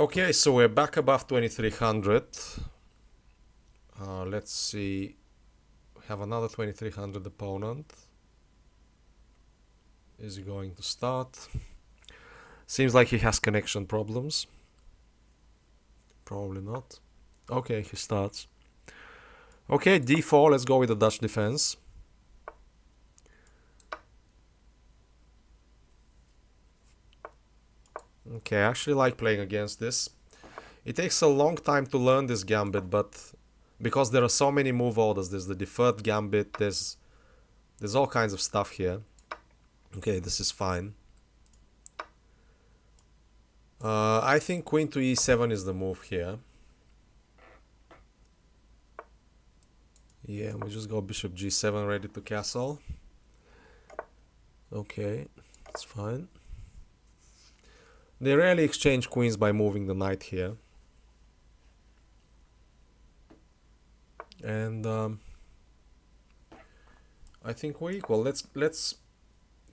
Okay, so we're back above 2300. Let's see. We have another 2300 opponent. Is he going to start? Seems like he has connection problems. Probably not. Okay, he starts. Okay, d4, let's go with the Dutch defense. Okay, I actually like playing against this. It takes a long time to learn this gambit, but because there are so many move orders, there's the deferred gambit, there's all kinds of stuff here. Okay, this is fine. I think queen to e7 is the move here. Yeah, we just go bishop g7 ready to castle. Okay, it's fine. They rarely exchange queens by moving the knight here. And I think we're equal. Let's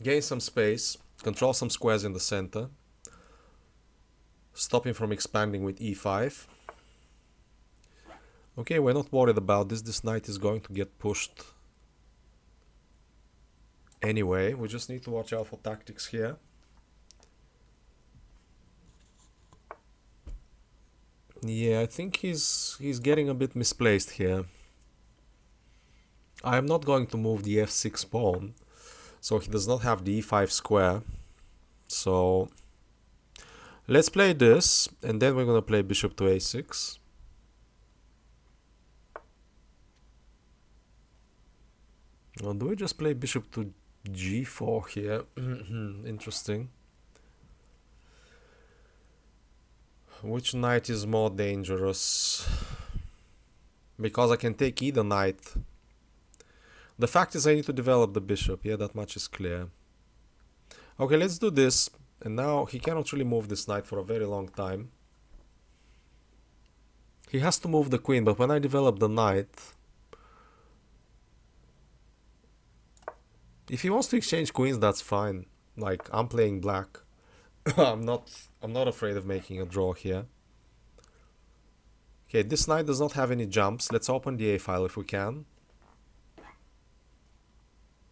gain some space, control some squares in the center, stop him from expanding with e5. Okay, we're not worried about this. This knight is going to get pushed anyway. We just need to watch out for tactics here. Yeah, I think he's getting a bit misplaced here. I am not going to move the f6 pawn, so he does not have the e5 square. So let's play this, and then we're going to play bishop to a6. Or do we just play bishop to g4 here? Interesting. Which knight is more dangerous? Because I can take either knight. The fact is I need to develop the bishop. Yeah, that much is clear. Okay, let's do this. And now he cannot really move this knight for a very long time. He has to move the queen, but when I develop the knight... If he wants to exchange queens, that's fine. Like, I'm playing black. I'm not afraid of making a draw here. Okay, this knight does not have any jumps. Let's open the A file if we can.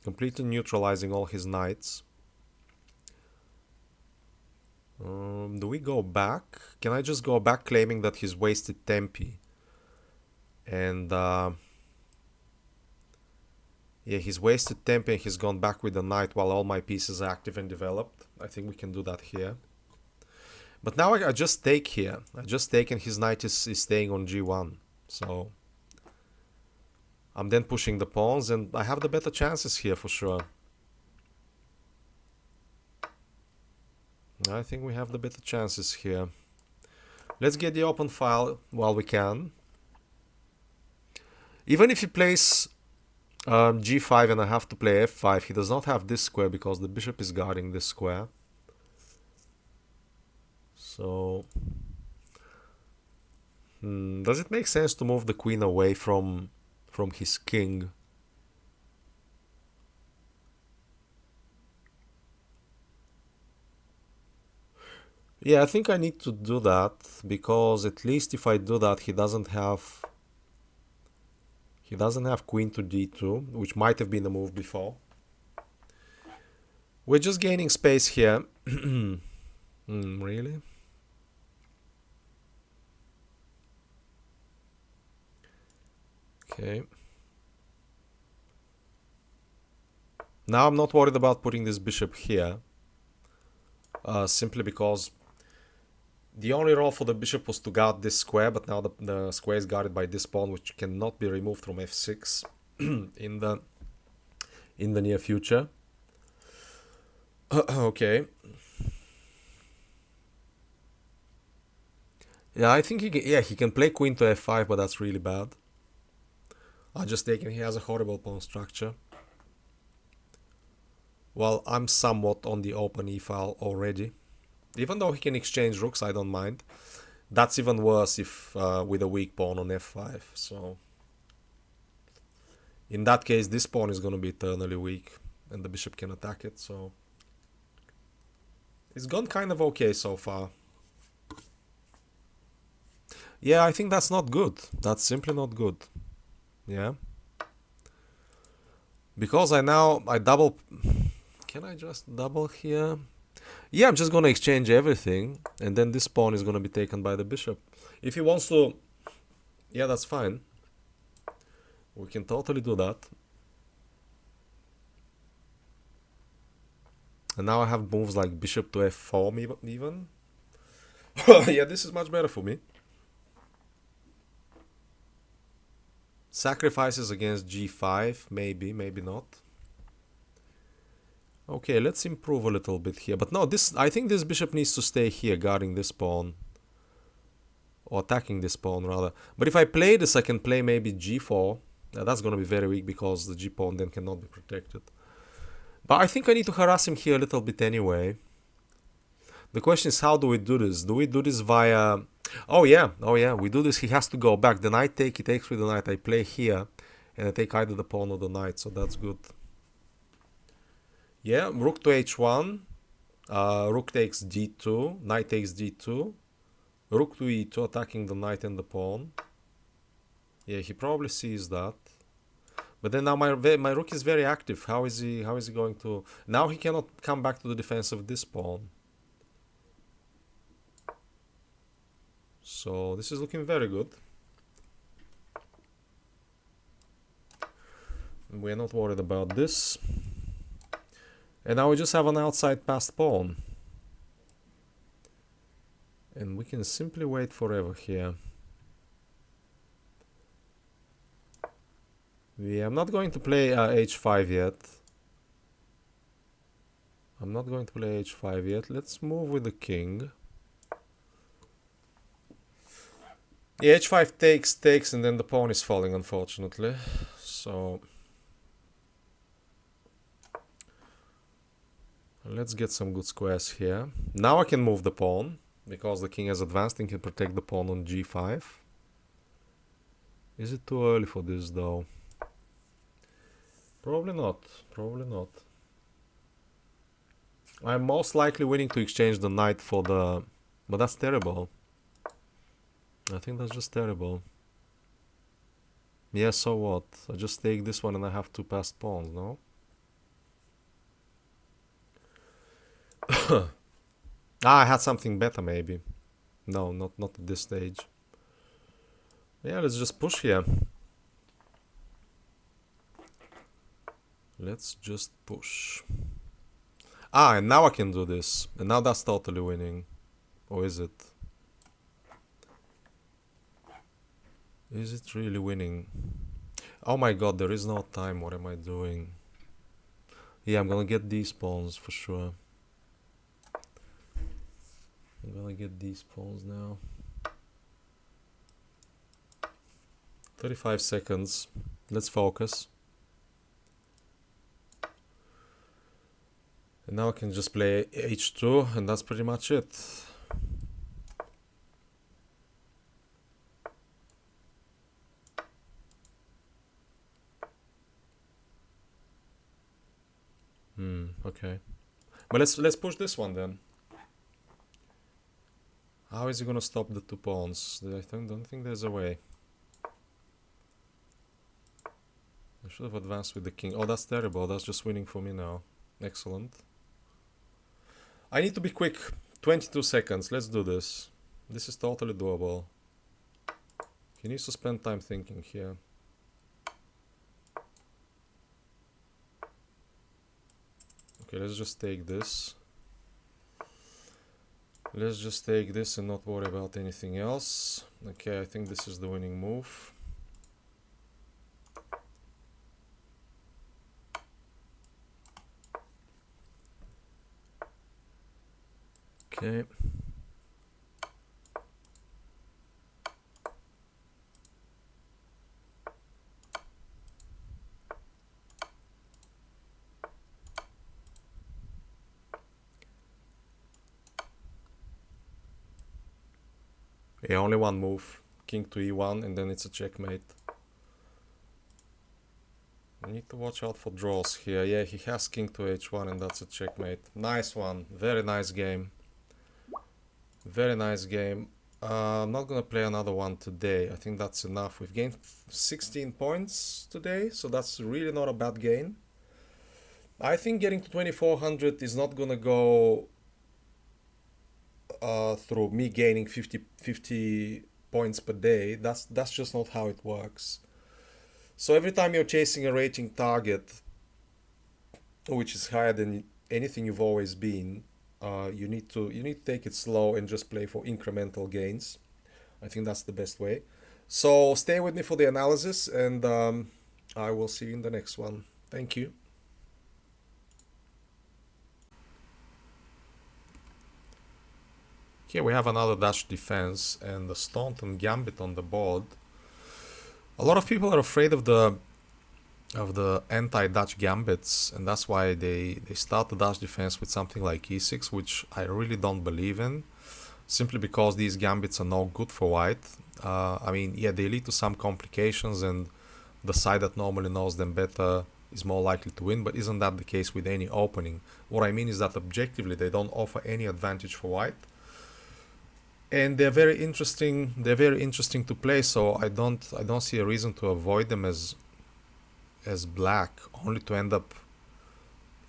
Completely neutralizing all his knights. Do we go back? Can I just go back claiming that he's wasted tempi? And yeah, he's wasted tempi and he's gone back with the knight while all my pieces are active and developed. I think we can do that here. But now I just take here. I just take and his knight is staying on g1. So I'm then pushing the pawns and I have the better chances here for sure. I think we have the better chances here. Let's get the open file while we can. Even if he plays g5 and I have to play f5, he does not have this square because the bishop is guarding this square. So, does it make sense to move the queen away from his king? Yeah, I think I need to do that because at least if I do that, he doesn't have queen to d2, which might have been the move before. We're just gaining space here. Really? Okay. Now I'm not worried about putting this bishop here. Simply because the only role for the bishop was to guard this square, but now the square is guarded by this pawn, which cannot be removed from f6 in the near future. Okay. Yeah, I think he can play queen to f5, but that's really bad. I just taken he has a horrible pawn structure. Well, I'm somewhat on the open e-file already. Even though he can exchange rooks, I don't mind. That's even worse if with a weak pawn on f5. So in that case, this pawn is going to be eternally weak, and the bishop can attack it. So it's gone kind of okay so far. Yeah, I think that's not good. That's simply not good. Yeah. Because I double... Can I just double here? Yeah, I'm just gonna exchange everything, and then this pawn is gonna be taken by the bishop. If he wants to... Yeah, that's fine. We can totally do that. And now I have moves like bishop to f4 even. Yeah, this is much better for me. Sacrifices against g5, maybe, maybe not. Okay, let's improve a little bit here. But no, I think this bishop needs to stay here, guarding this pawn. Or attacking this pawn, rather. But if I play this, I can play maybe g4. That's going to be very weak, because the g-pawn then cannot be protected. But I think I need to harass him here a little bit anyway. The question is, how do we do this? Do we do this via... Oh yeah, we do this. He has to go back. The knight he takes with the knight. I play here, and I take either the pawn or the knight, so that's good. Yeah, rook to h1, rook takes d2, knight takes d2, rook to e2, attacking the knight and the pawn. Yeah, he probably sees that. But then now my rook is very active. How is he going to... Now he cannot come back to the defense of this pawn. So this is looking very good. We're not worried about this. And now we just have an outside passed pawn. And we can simply wait forever here. Yeah, I'm not going to play h5 yet. Let's move with the king. Yeah, h5 takes, and then the pawn is falling, unfortunately. So... let's get some good squares here. Now I can move the pawn, because the king has advanced and can protect the pawn on g5. Is it too early for this, though? Probably not. I'm most likely willing to exchange the knight for the... But that's terrible. I think that's just terrible. Yeah, so what? I just take this one and I have two passed pawns, no? I had something better, maybe. No, not at this stage. Yeah, let's just push here. Let's just push. And now I can do this. And now that's totally winning. Or is it? Is it really winning? Oh my god, there is no time. What am I doing? Yeah, I'm gonna get these pawns for sure. I'm gonna get these pawns now. 35 seconds. Let's focus. And now I can just play h2, and that's pretty much it. Okay. But let's push this one then. How is he gonna stop the two pawns? Don't think there's a way. I should have advanced with the king. Oh, that's terrible. That's just winning for me now. Excellent. I need to be quick. 22 seconds. Let's do this. This is totally doable. He needs to spend time thinking here. Okay, let's just take this. Let's just take this and not worry about anything else. Okay, I think this is the winning move. Okay. Yeah, only one move. King to e1 and then it's a checkmate. I need to watch out for draws here. Yeah, he has king to h1 and that's a checkmate. Nice one. Very nice game. Very nice game. I'm not gonna play another one today. I think that's enough. We've gained 16 points today, so that's really not a bad gain. I think getting to 2400 is not gonna go through me gaining 50 points per day. That's just not how it works. So every time you're chasing a rating target, which is higher than anything you've always been, you need to take it slow and just play for incremental gains. I think that's the best way. So stay with me for the analysis, and I will see you in the next one. Thank you. Here we have another Dutch defense and the Staunton Gambit on the board. A lot of people are afraid of the anti-Dutch gambits, and that's why they start the Dutch defense with something like e6, which I really don't believe in, simply because these gambits are no good for white. I mean, yeah, they lead to some complications, and the side that normally knows them better is more likely to win, but isn't that the case with any opening? What I mean is that objectively they don't offer any advantage for white, and they're very interesting to play, so I don't see a reason to avoid them as black, only to end up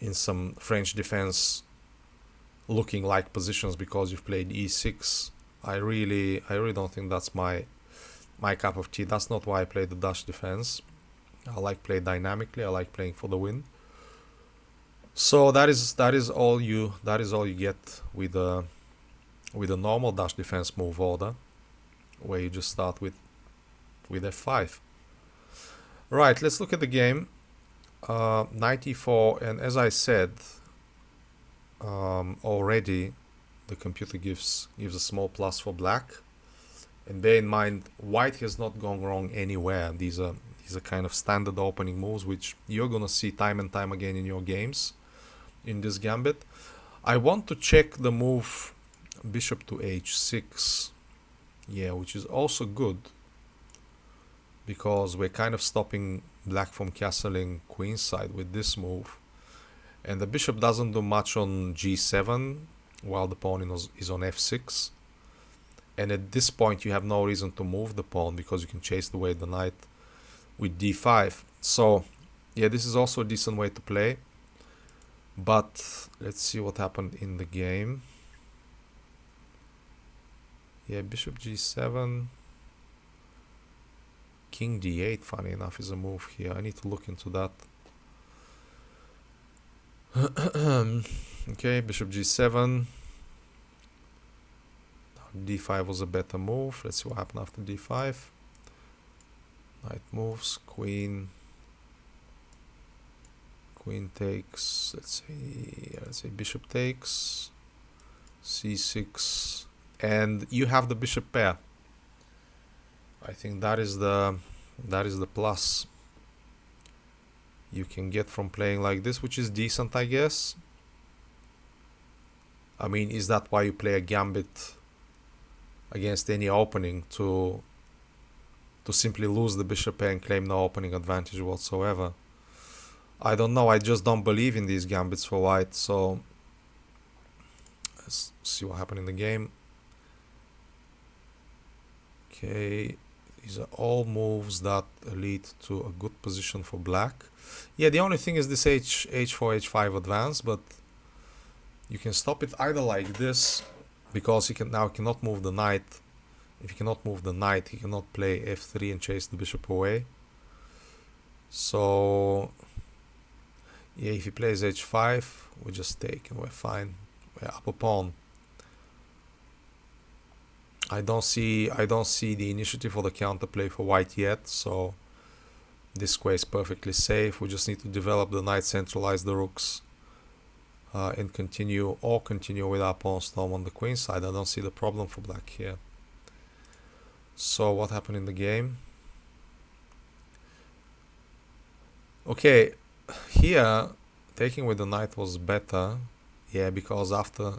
in some French defense looking like positions because you've played e6. I really don't think that's my cup of tea. That's not why I play the Dutch defense. I like play dynamically. I like playing for the win. So that is all you get with a normal Dutch defense move order, where you just start with f5. Right, let's look at the game. 94, and as I said already, the computer gives a small plus for black. And bear in mind, white has not gone wrong anywhere. These are kind of standard opening moves, which you're gonna see time and time again in your games in this gambit. I want to check the move bishop to h6, yeah, which is also good, because we're kind of stopping black from castling queenside with this move. And the bishop doesn't do much on g7 while the pawn is on f6. And at this point you have no reason to move the pawn because you can chase away the knight with d5. So yeah, this is also a decent way to play. But let's see what happened in the game. Yeah, bishop g7. King d8, funny enough, is a move here. I need to look into that. Okay, bishop g7. d5 was a better move. Let's see what happened after d5. Knight moves, queen takes, let's say bishop takes, c6, and you have the bishop pair. I think that is the plus you can get from playing like this, which is decent, I guess. I mean, is that why you play a gambit against any opening, to simply lose the bishop pair and claim no opening advantage whatsoever? I don't know. I just don't believe in these gambits for white. So let's see what happened in the game. Okay, these are all moves that lead to a good position for black. Yeah, the only thing is this h4, h5 advance, but you can stop it either like this, because he cannot move the knight. If he cannot move the knight, he cannot play f3 and chase the bishop away. So yeah, if he plays h5, we just take and we're fine. We're up a pawn. I don't see the initiative or the counterplay for white yet, so this square is perfectly safe. We just need to develop the knight, centralize the rooks, and continue with our pawn storm on the queen side. I don't see the problem for black here. So what happened in the game? Okay, here taking with the knight was better. Yeah, because after,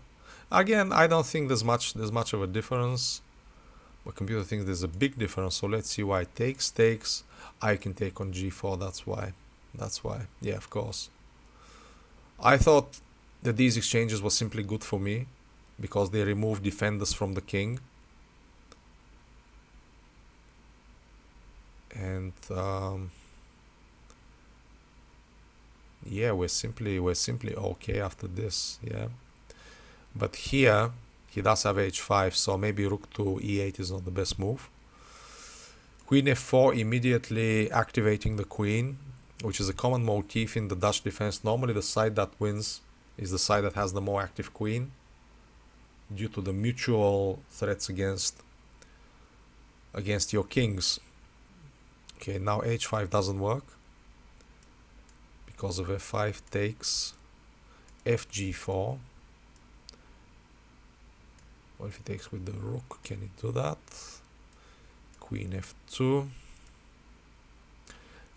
again, I don't think there's much of a difference, but computer thinks there's a big difference. So let's see why takes. I can take on g4. That's why. Yeah, of course. I thought that these exchanges were simply good for me because they remove defenders from the king. Yeah, we're simply okay after this. Yeah, but here he does have h5, so maybe rook to e8 is not the best move. Queen f4, immediately activating the queen, which is a common motif in the Dutch defense. Normally the side that wins is the side that has the more active queen, due to the mutual threats against your kings. Okay, now h5 doesn't work because of f5 takes, fg4. What if he takes with the rook? Can he do that? Queen f2.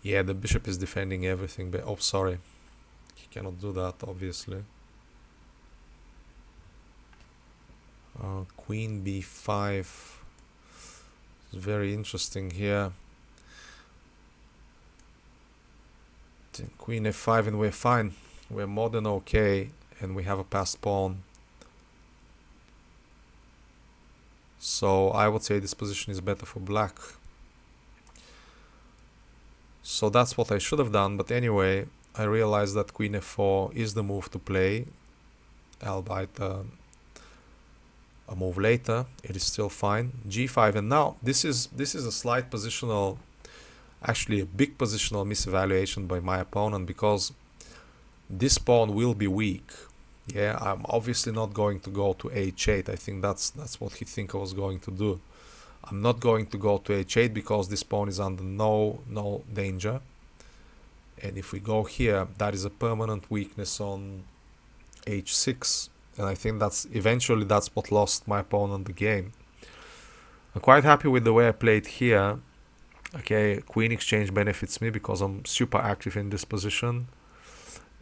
Yeah, the bishop is defending everything, but oh, sorry, he cannot do that, obviously. Queen b5 is very interesting here. Queen f5 and we're fine. We're more than okay, and we have a passed pawn. So I would say this position is better for black. So that's what I should have done, but anyway, I realized that Queen f4 is the move to play, albeit a move later. It is still fine. G5, and now this is a slight positional, actually a big positional misevaluation by my opponent, because this pawn will be weak. Yeah, I'm obviously not going to go to h8. I think that's what he think I was going to do. I'm not going to go to h8 because this pawn is under no danger. And if we go here, that is a permanent weakness on h6. And I think that's what lost my opponent the game. I'm quite happy with the way I played here. Okay, queen exchange benefits me because I'm super active in this position.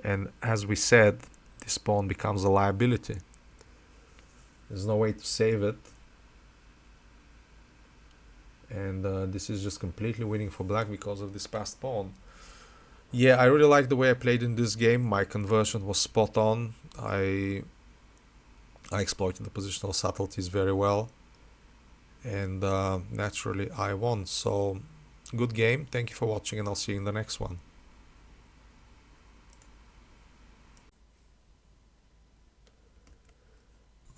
And as we said, this pawn becomes a liability. There's no way to save it. And this is just completely winning for black because of this passed pawn. Yeah, I really like the way I played in this game. My conversion was spot on. I exploited the positional subtleties very well. And naturally I won. So good game. Thank you for watching, and I'll see you in the next one.